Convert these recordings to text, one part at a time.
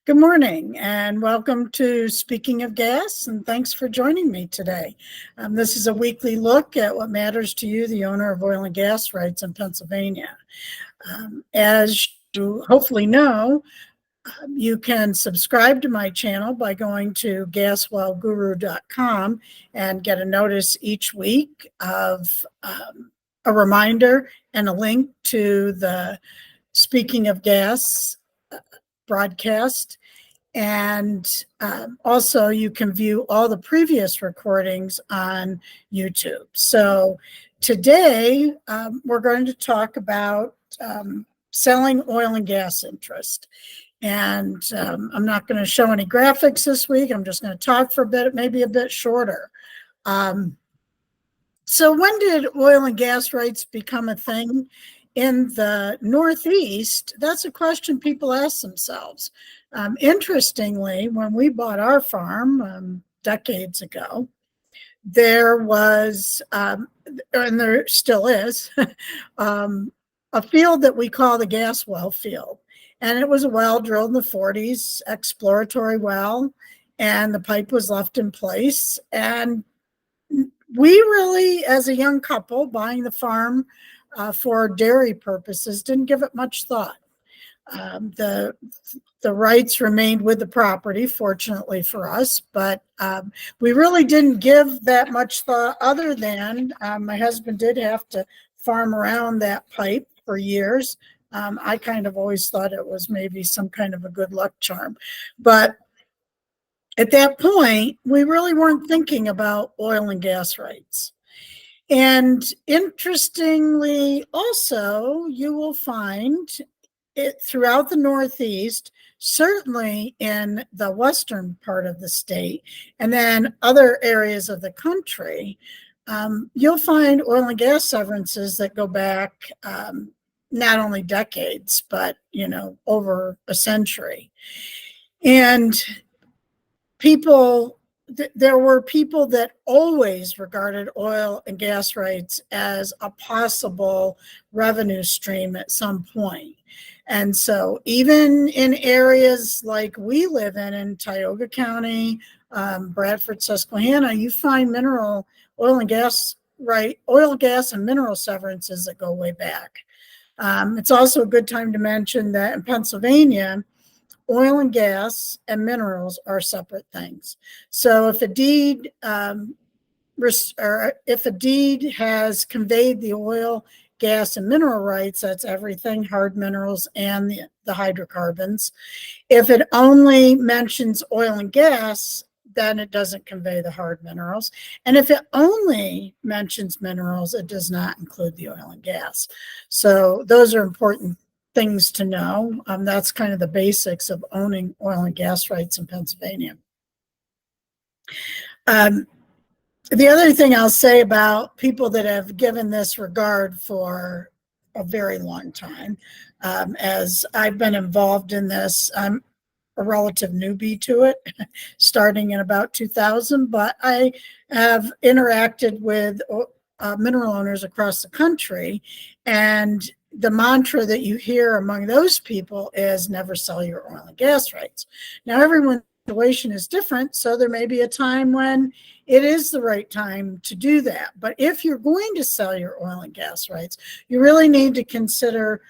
Good morning and welcome to Speaking of Gas, and thanks for joining me today. This is a weekly look at what matters to you, the owner of oil and gas rights in Pennsylvania. As you hopefully know, you can subscribe to my channel by going to GasWellGuru.com and get a notice each week of a reminder and a link to the Speaking of Gas broadcast. And also you can view all the previous recordings on YouTube. So today we're going to talk about selling oil and gas interest. And I'm not going to show any graphics this week. I'm just going to talk for a bit, maybe a bit shorter. So when did oil and gas rights become a thing in the Northeast? That's a question people ask themselves. Interestingly, when we bought our farm decades ago, there was, and there still is, a field that we call the gas well field. And it was a well drilled in the 40s, exploratory well, and the pipe was left in place. And we really, as a young couple buying the farm for dairy purposes, didn't give it much thought. The rights remained with the property, fortunately for us, but we really didn't give that much thought other than my husband did have to farm around that pipe for years. I kind of always thought it was maybe some kind of a good luck charm. But at that point, we really weren't thinking about oil and gas rights. And interestingly, also, you will find it throughout the Northeast, certainly in the western part of the state, and then other areas of the country, you'll find oil and gas severances that go back not only decades, but, over a century. And there were people that always regarded oil and gas rights as a possible revenue stream at some point. And so even in areas like we live in Tioga County, Bradford, Susquehanna, you find oil, gas and mineral severances that go way back. It's also a good time to mention that in Pennsylvania, oil and gas and minerals are separate things. So if a deed has conveyed the oil, gas, and mineral rights, that's everything, hard minerals and the hydrocarbons. If it only mentions oil and gas, then it doesn't convey the hard minerals. And if it only mentions minerals, it does not include the oil and gas. So those are important things to know. That's kind of the basics of owning oil and gas rights in Pennsylvania. The other thing I'll say about people that have given this regard for a very long time, as I've been involved in this, I'm a relative newbie to it, starting in about 2000, but I have interacted with mineral owners across the country, and the mantra that you hear among those people is never sell your oil and gas rights. Now, everyone's situation is different, so there may be a time when it is the right time to do that. But if you're going to sell your oil and gas rights, you really need to consider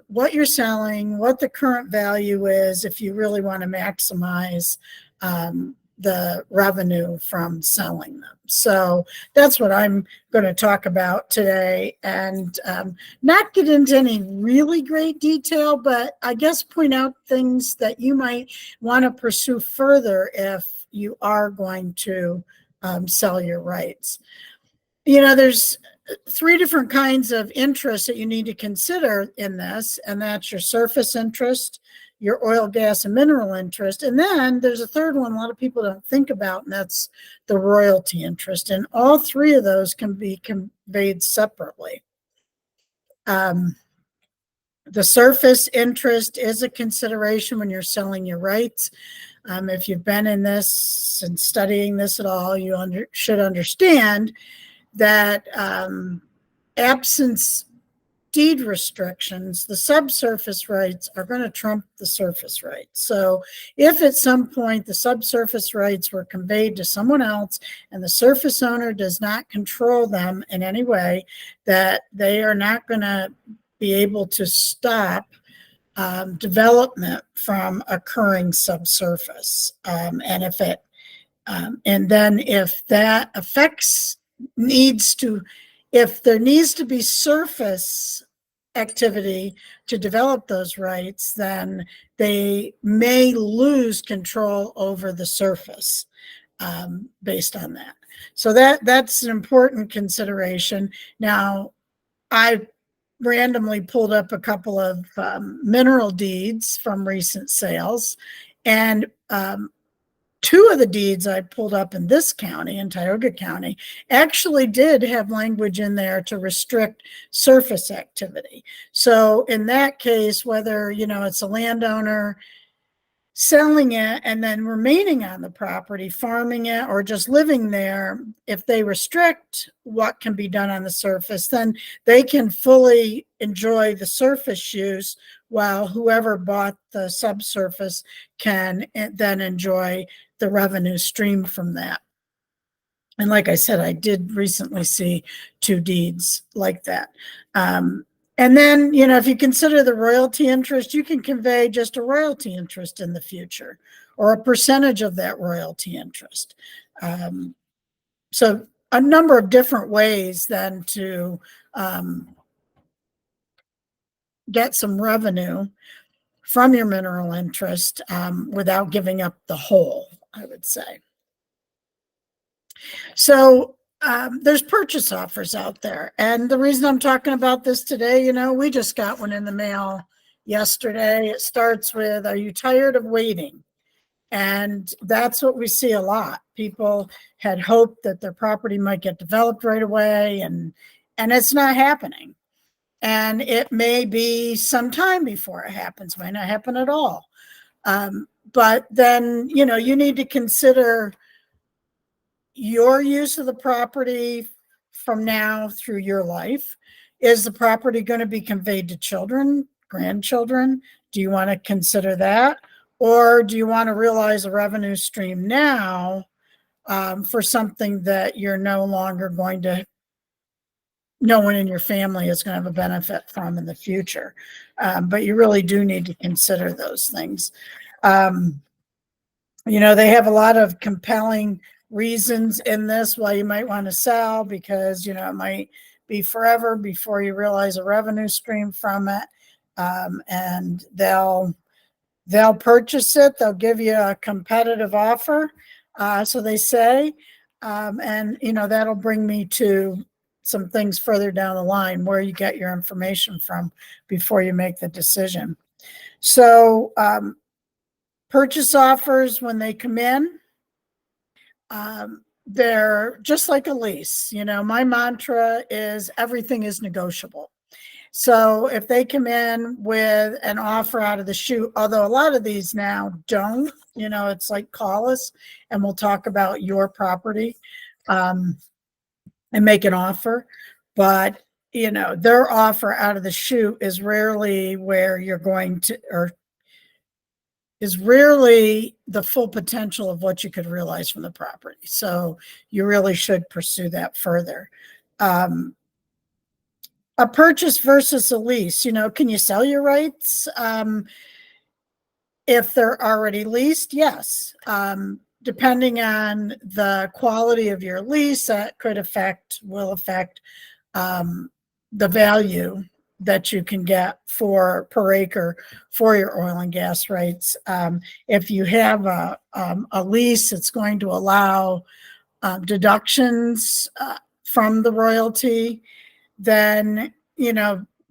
what you're selling, what the current value is, if you really want to maximize the revenue from selling them. So that's what I'm going to talk about today, and not get into any really great detail, but I guess point out things that you might want to pursue further if you are going to sell your rights. There's three different kinds of interest that you need to consider in this, and that's your surface interest, your oil, gas, and mineral interest. And then there's a third one a lot of people don't think about, and that's the royalty interest. And all three of those can be conveyed separately. The surface interest is a consideration when you're selling your rights. If you've been in this and studying this at all, you should understand that absence deed restrictions, the subsurface rights are going to trump the surface rights. So if at some point the subsurface rights were conveyed to someone else and the surface owner does not control them in any way, that they are not going to be able to stop development from occurring subsurface. And if it, and then if that affects, if there needs to be surface activity to develop those rights, then they may lose control over the surface based on that. So that's an important consideration. Now, I randomly pulled up a couple of mineral deeds from recent sales, and two of the deeds I pulled up in this county, in Tioga County, actually did have language in there to restrict surface activity. So in that case, whether, it's a landowner selling it and then remaining on the property, farming it, or just living there, if they restrict what can be done on the surface, then they can fully enjoy the surface use, while whoever bought the subsurface can then enjoy the revenue stream from that. And like I said, I did recently see two deeds like that. And then, if you consider the royalty interest, you can convey just a royalty interest in the future, or a percentage of that royalty interest. So a number of different ways then to get some revenue from your mineral interest without giving up the whole, I would say. So there's purchase offers out there. And the reason I'm talking about this today, we just got one in the mail yesterday. It starts with, "Are you tired of waiting?" And that's what we see a lot. People had hoped that their property might get developed right away, and it's not happening. And it may be some time before it happens, might not happen at all. But then, you need to consider your use of the property from now through your life. Is the property going to be conveyed to children, grandchildren? Do you want to consider that? Or do you want to realize a revenue stream now for something that you're no longer going to, no one in your family is going to have a benefit from in the future? But you really do need to consider those things. They have a lot of compelling reasons in this why you might want to sell, because it might be forever before you realize a revenue stream from it. And they'll purchase it, they'll give you a competitive offer, so they say. And that'll bring me to some things further down the line where you get your information from before you make the decision. So purchase offers, when they come in, they're just like a lease. My mantra is everything is negotiable. So if they come in with an offer out of the chute, although a lot of these now don't, it's like, call us and we'll talk about your property and make an offer. But, their offer out of the chute is rarely where you're going to, or is rarely the full potential of what you could realize from the property. So you really should pursue that further. A purchase versus a lease, can you sell your rights? If they're already leased, yes. Depending on the quality of your lease, that will affect the value that you can get per acre for your oil and gas rights. If you have a lease, it's going to allow deductions from the royalty, then,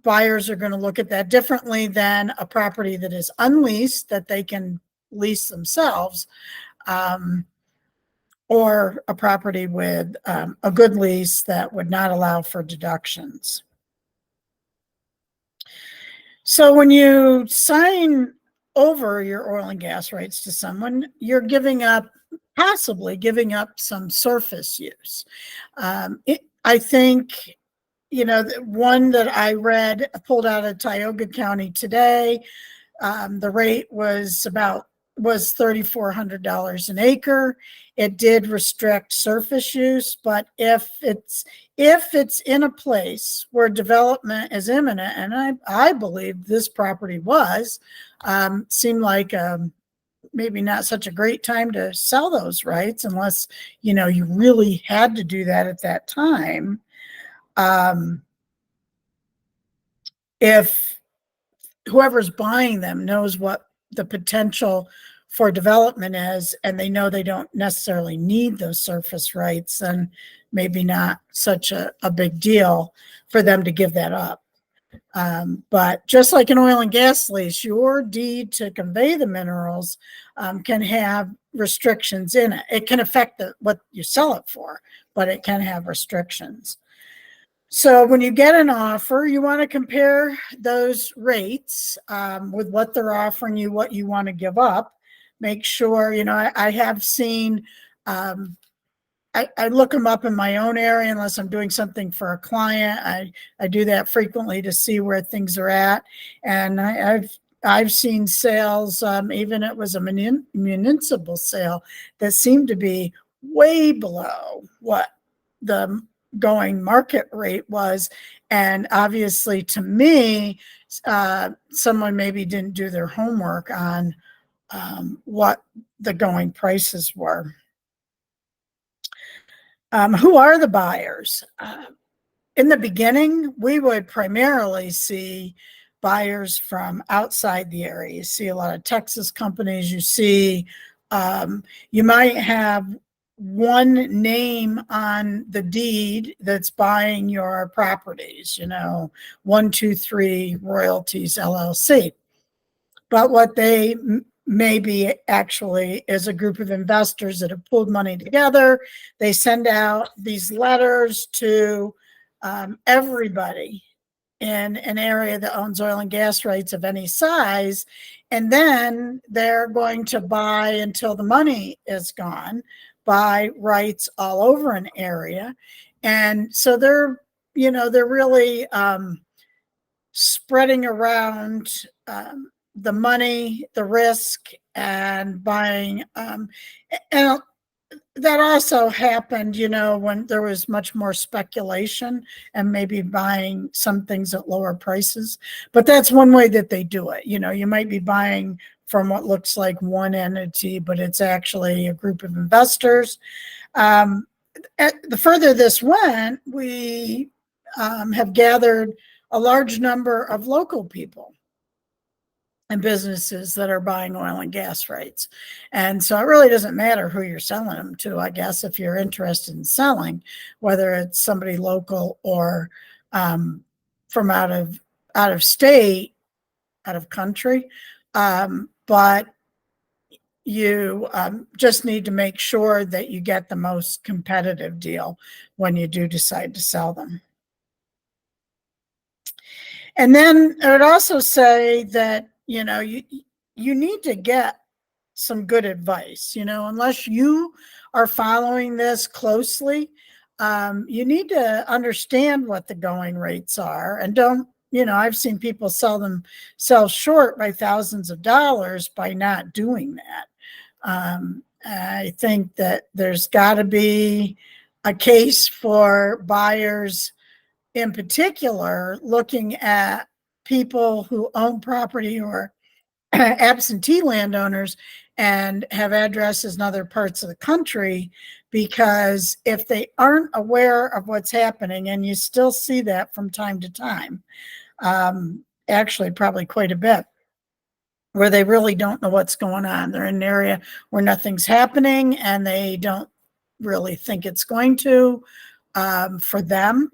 buyers are going to look at that differently than a property that is unleased, that they can lease themselves, or a property with a good lease that would not allow for deductions. So when you sign over your oil and gas rights to someone, you're possibly giving up some surface use. I think one that I read pulled out of Tioga County today, the rate was $3,400 an acre. It did restrict surface use, but if it's in a place where development is imminent, and I believe this property was, seemed like maybe not such a great time to sell those rights unless you really had to do that at that time. If whoever's buying them knows what the potential for development is, and they know they don't necessarily need those surface rights, then maybe not such a big deal for them to give that up. But just like an oil and gas lease, your deed to convey the minerals can have restrictions in it. It can affect what you sell it for, but it can have restrictions. So when you get an offer, you want to compare those rates with what they're offering you, what you want to give up. Make sure, I have seen, I look them up in my own area unless I'm doing something for a client. I do that frequently to see where things are at. And I've seen sales, even it was a municipal sale, that seemed to be way below what the going market rate was. And obviously, to me, someone maybe didn't do their homework on what the going prices were. Who are the buyers? In the beginning, we would primarily see buyers from outside the area. You see a lot of Texas companies. You might have one name on the deed that's buying your properties, 123 Royalties LLC. But what they may be actually is a group of investors that have pulled money together. They send out these letters to everybody in an area that owns oil and gas rights of any size, and then they're going to buy until the money is gone, buy rights all over an area. And so they're really spreading around the money, the risk, and buying. And that also happened, when there was much more speculation and maybe buying some things at lower prices. But that's one way that they do it. You might be buying from what looks like one entity, but it's actually a group of investors. The further this went, we have gathered a large number of local people and businesses that are buying oil and gas rights. And so it really doesn't matter who you're selling them to, I guess, if you're interested in selling, whether it's somebody local or from out of state, out of country. But you just need to make sure that you get the most competitive deal when you do decide to sell them. And then I would also say that, you need to get some good advice, unless you are following this closely. You need to understand what the going rates are, and don't, I've seen people sell short by thousands of dollars by not doing that. I think that there's got to be a case for buyers in particular looking at people who own property or absentee landowners and have addresses in other parts of the country, because if they aren't aware of what's happening, and you still see that from time to time, actually probably quite a bit, where they really don't know what's going on. They're in an area where nothing's happening and they don't really think it's going to for them,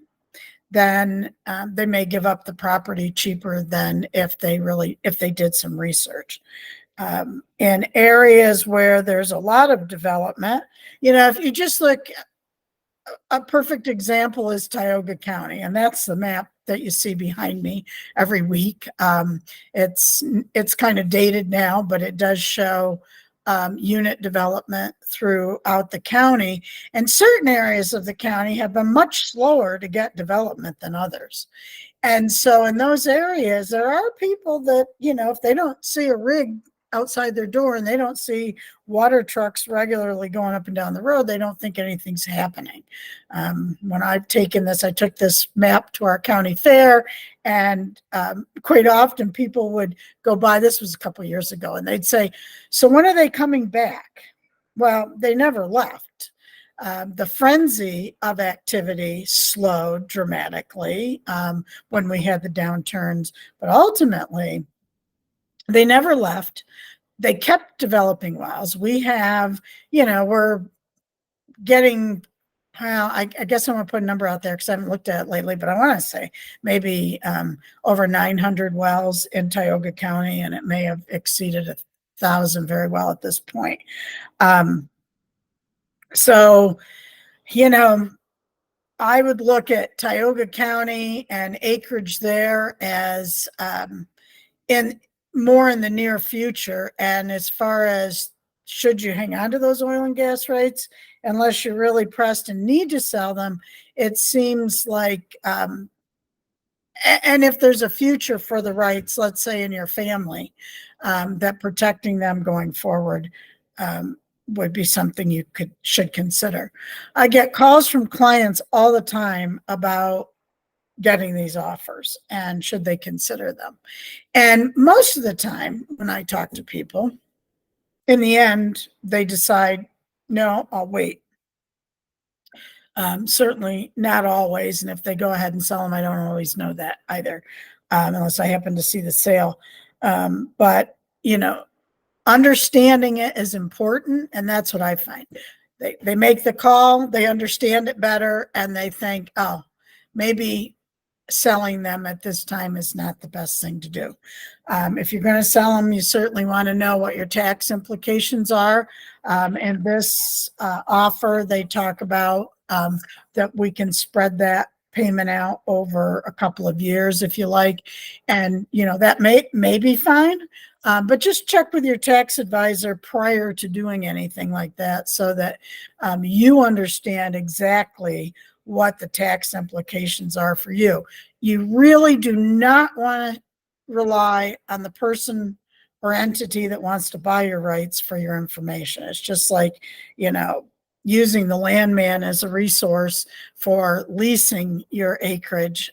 then they may give up the property cheaper than if they did some research. In areas where there's a lot of development, if you just look, a perfect example is Tioga County, and that's the map that you see behind me every week. It's kind of dated now, but it does show unit development throughout the county, and certain areas of the county have been much slower to get development than others. And so in those areas, there are people that, if they don't see a rig outside their door and they don't see water trucks regularly going up and down the road, they don't think anything's happening. When I've taken this, I took this map to our county fair, and quite often people would go by. This was a couple of years ago, and they'd say, "So when are they coming back?" Well, they never left. The frenzy of activity slowed dramatically when we had the downturns, but ultimately they never left. They kept developing wells. We have, we're getting, well, I guess I'm going to put a number out there because I haven't looked at it lately, but I want to say maybe over 900 wells in Tioga County, and it may have exceeded 1,000 very well at this point. So, I would look at Tioga County and acreage there as in the near future. And as far as should you hang on to those oil and gas rights, unless you're really pressed and need to sell them, it seems like, and if there's a future for the rights, let's say in your family, that protecting them going forward would be something you should consider. I get calls from clients all the time about getting these offers and should they consider them. And most of the time when I talk to people, in the end, they decide, no, I'll wait. Certainly not always. And if they go ahead and sell them, I don't always know that either, unless I happen to see the sale. But, understanding it is important, and that's what I find. They make the call, they understand it better, and they think, oh, maybe selling them at this time is not the best thing to do. If you're going to sell them, you certainly want to know what your tax implications are. And this offer, they talk about that we can spread that payment out over a couple of years if you like, and that may be fine. But just check with your tax advisor prior to doing anything like that so that you understand exactly what the tax implications are for you. You really do not want to rely on the person or entity that wants to buy your rights for your information. It's just like, using the landman as a resource for leasing your acreage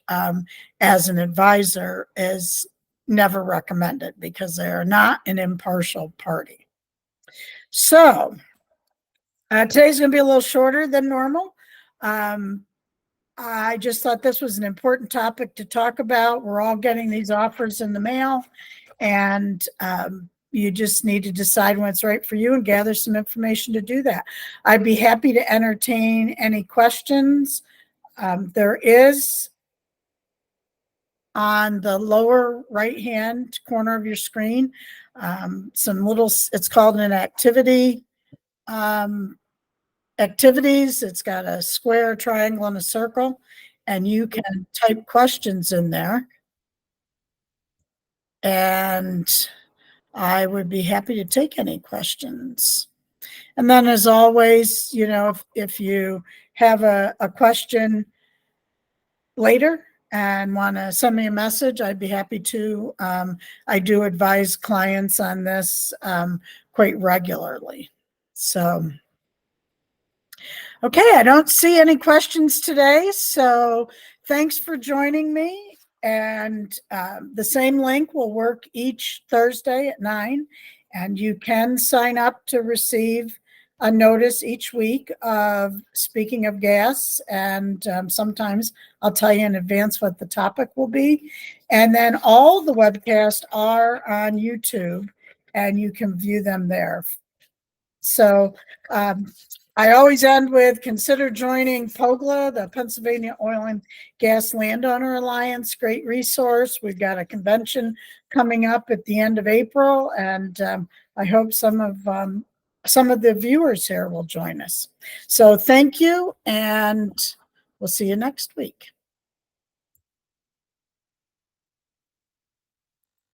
as an advisor is never recommended because they are not an impartial party. So today's going to be a little shorter than normal. I just thought this was an important topic to talk about. We're all getting these offers in the mail, and you just need to decide when it's right for you and gather some information to do that. I'd be happy to entertain any questions. There is on the lower right-hand corner of your screen some little, it's called an activity. Activities, it's got a square, triangle, and a circle, and you can type questions in there. And I would be happy to take any questions. And then as always, if you have a question later and want to send me a message, I'd be happy to. I do advise clients on this quite regularly. So, okay, I don't see any questions today. So thanks for joining me. And the same link will work each Thursday at 9. And you can sign up to receive a notice each week of speaking of gas. And sometimes I'll tell you in advance what the topic will be. And then all the webcasts are on YouTube, and you can view them there. So I always end with consider joining POGLA, the Pennsylvania Oil and Gas Landowner Alliance. Great resource. We've got a convention coming up at the end of April, and I hope some of the viewers here will join us. So thank you, and we'll see you next week.